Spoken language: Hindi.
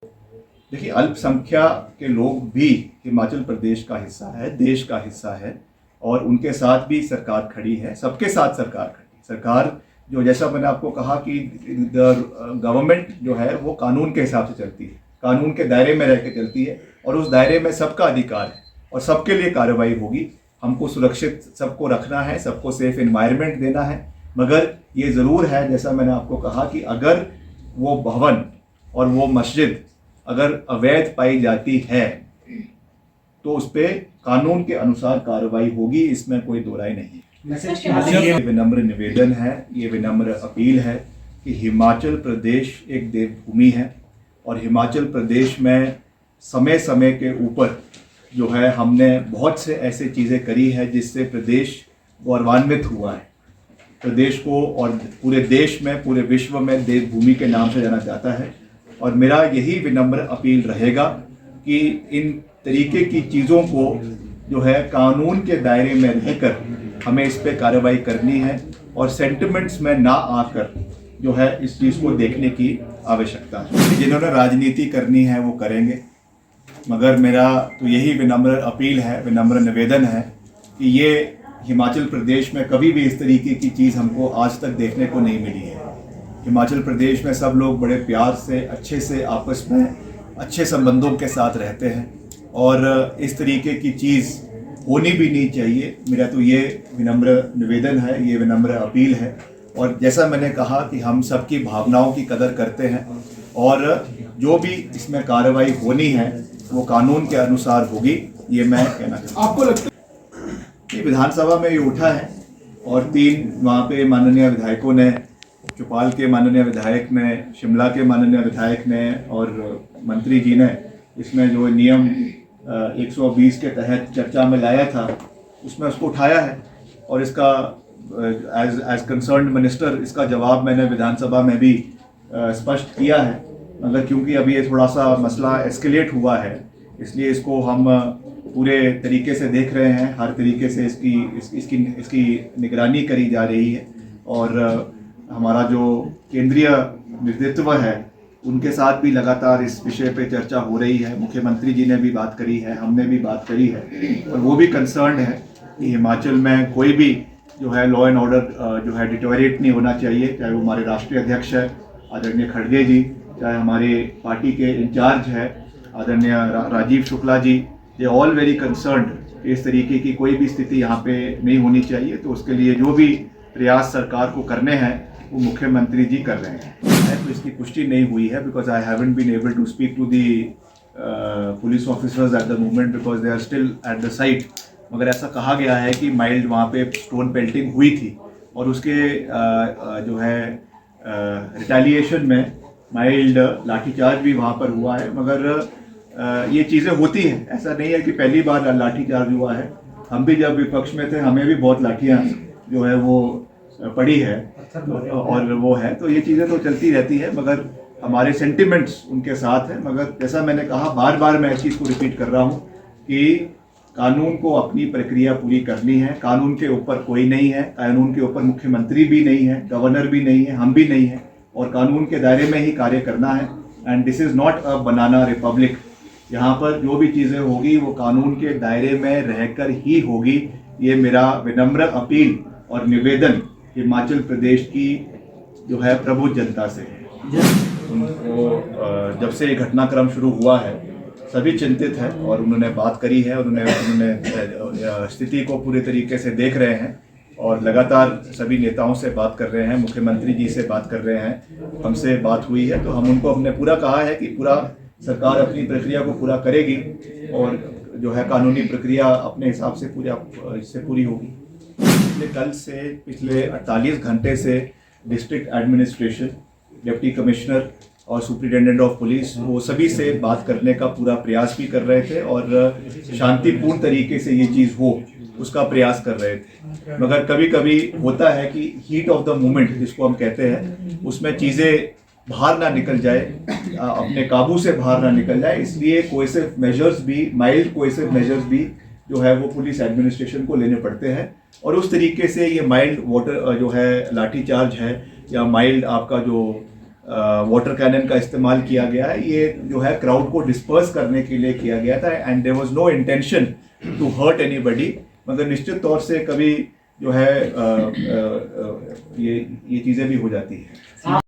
देखिए, अल्पसंख्यक के लोग भी हिमाचल प्रदेश का हिस्सा है, देश का हिस्सा है और उनके साथ भी सरकार खड़ी है। सबके साथ सरकार खड़ी। सरकार जो, जैसा मैंने आपको कहा कि गवर्नमेंट जो है वो कानून के हिसाब से चलती है, कानून के दायरे में रह के चलती है और उस दायरे में सबका अधिकार है और सबके लिए कार्रवाई होगी। हमको सुरक्षित सबको रखना है, सबको सेफ एनवायरनमेंट देना है। मगर ये ज़रूर है, जैसा मैंने आपको कहा, कि अगर वो भवन और वो मस्जिद अगर अवैध पाई जाती है तो उस पर कानून के अनुसार कार्रवाई होगी, इसमें कोई दो राय नहीं। ये विनम्र निवेदन है, ये विनम्र अपील है कि हिमाचल प्रदेश एक देवभूमि है और हिमाचल प्रदेश में समय समय के ऊपर जो है हमने बहुत से ऐसे चीज़ें करी है जिससे प्रदेश गौरवान्वित हुआ है। प्रदेश को और पूरे देश में, पूरे विश्व में देवभूमि के नाम से जाना जाता है और मेरा यही विनम्र अपील रहेगा कि इन तरीके की चीज़ों को जो है कानून के दायरे में रहकर हमें इस पे कार्रवाई करनी है और सेंटिमेंट्स में ना आकर जो है इस चीज़ को देखने की आवश्यकता है। जिन्होंने राजनीति करनी है वो करेंगे, मगर मेरा तो यही विनम्र अपील है, विनम्र निवेदन है कि ये हिमाचल प्रदेश में कभी भी इस तरीके की चीज़ हमको आज तक देखने को नहीं मिली है। हिमाचल प्रदेश में सब लोग बड़े प्यार से, अच्छे से, आपस में अच्छे संबंधों के साथ रहते हैं और इस तरीके की चीज़ होनी भी नहीं चाहिए। मेरा तो ये विनम्र निवेदन है, ये विनम्र अपील है और जैसा मैंने कहा कि हम सबकी भावनाओं की कदर करते हैं और जो भी इसमें कार्रवाई होनी है वो कानून के अनुसार होगी, ये मैं कहना चाहता हूँ। आपको लगता है विधानसभा में ये उठा है और 3 वहाँ पे माननीय विधायकों ने, चौपाल के माननीय विधायक ने, शिमला के माननीय विधायक ने और मंत्री जी ने इसमें जो नियम 120 के तहत चर्चा में लाया था उसमें उसको उठाया है और इसका एज कंसर्न्ड मिनिस्टर इसका जवाब मैंने विधानसभा में भी स्पष्ट किया है। मगर क्योंकि अभी ये थोड़ा सा मसला एस्केलेट हुआ है इसलिए इसको हम पूरे तरीके से देख रहे हैं, हर तरीके से इसकी निगरानी करी जा रही है और हमारा जो केंद्रीय नेतृत्व है उनके साथ भी लगातार इस विषय पे चर्चा हो रही है। मुख्यमंत्री जी ने भी बात करी है, हमने भी बात करी है और वो भी कंसर्न है कि हिमाचल में कोई भी जो है लॉ एंड ऑर्डर जो है डिटोरेट नहीं होना चाहिए, चाहे वो हमारे राष्ट्रीय अध्यक्ष है आदरणीय खड़गे जी, चाहे हमारे पार्टी के इंचार्ज है आदरणीय Rajiv Shukla ji. They all very concerned इस तरीके की कोई भी स्थिति यहाँ पे नहीं होनी चाहिए। तो उसके लिए जो भी प्रयास सरकार को करने हैं वो मुख्यमंत्री जी कर रहे हैं। तो इसकी पुष्टि नहीं हुई है because I haven't been able to speak to the police officers at the moment because they are still at the site. मगर ऐसा कहा गया है कि माइल्ड वहाँ पे स्टोन पेल्टिंग हुई थी और उसके जो है रिटेलिएशन में माइल्ड लाठीचार्ज भी वहाँ पर हुआ है। मगर ये चीज़ें होती हैं, ऐसा नहीं है कि पहली बार लाठीचार्ज हुआ है। हम भी जब विपक्ष में थे हमें भी बहुत लाठियाँ जो है वो पड़ी है और वो है, तो ये चीज़ें तो चलती रहती है मगर हमारे सेंटिमेंट्स उनके साथ हैं। मगर जैसा मैंने कहा, बार बार मैं इस चीज़ को रिपीट कर रहा हूँ कि कानून को अपनी प्रक्रिया पूरी करनी है। कानून के ऊपर कोई नहीं है, कानून के ऊपर मुख्यमंत्री भी नहीं है, गवर्नर भी नहीं है, हम भी नहीं हैं और कानून के दायरे में ही कार्य करना है। And this is not a banana Republic. यहाँ पर जो भी चीज़ें होगी वो कानून के दायरे में रहकर ही होगी। ये मेरा विनम्र अपील और निवेदन हिमाचल प्रदेश की जो है प्रबुद्ध जनता से है। उनको जब से ये घटनाक्रम शुरू हुआ है सभी चिंतित हैं और उन्होंने बात करी है, उन्होंने स्थिति को पूरे तरीके से देख रहे हैं और लगातार सभी नेताओं से बात कर रहे हैं, मुख्यमंत्री जी से बात कर रहे हैं, हमसे बात हुई है। तो हम उनको हमने पूरा कहा है कि पूरा सरकार अपनी प्रक्रिया को पूरा करेगी और जो है कानूनी प्रक्रिया अपने हिसाब से पूरी होगी। पिछले 48 घंटे से डिस्ट्रिक्ट एडमिनिस्ट्रेशन, डिप्टी कमिश्नर और सुप्रिटेंडेंट ऑफ पुलिस वो सभी से बात करने का पूरा प्रयास भी कर रहे थे और शांतिपूर्ण तरीके से ये चीज़ हो उसका प्रयास कर रहे थे। मगर कभी कभी होता है कि हीट ऑफ द मोमेंट जिसको हम कहते हैं उसमें चीज़ें बाहर ना निकल जाए, अपने काबू से बाहर ना निकल जाए, इसलिए कोएसिव मेजर्स भी, माइल्ड कोएसिव मेजर्स भी जो है वो पुलिस एडमिनिस्ट्रेशन को लेने पड़ते हैं और उस तरीके से ये माइल्ड वाटर जो है लाठीचार्ज है या माइल्ड आपका जो वाटर कैनन का इस्तेमाल किया गया है, ये जो है क्राउड को डिस्पर्स करने के लिए किया गया था and there was no intention to hurt anybody. मतलब निश्चित तौर से कभी जो है ये चीज़ें भी हो जाती है।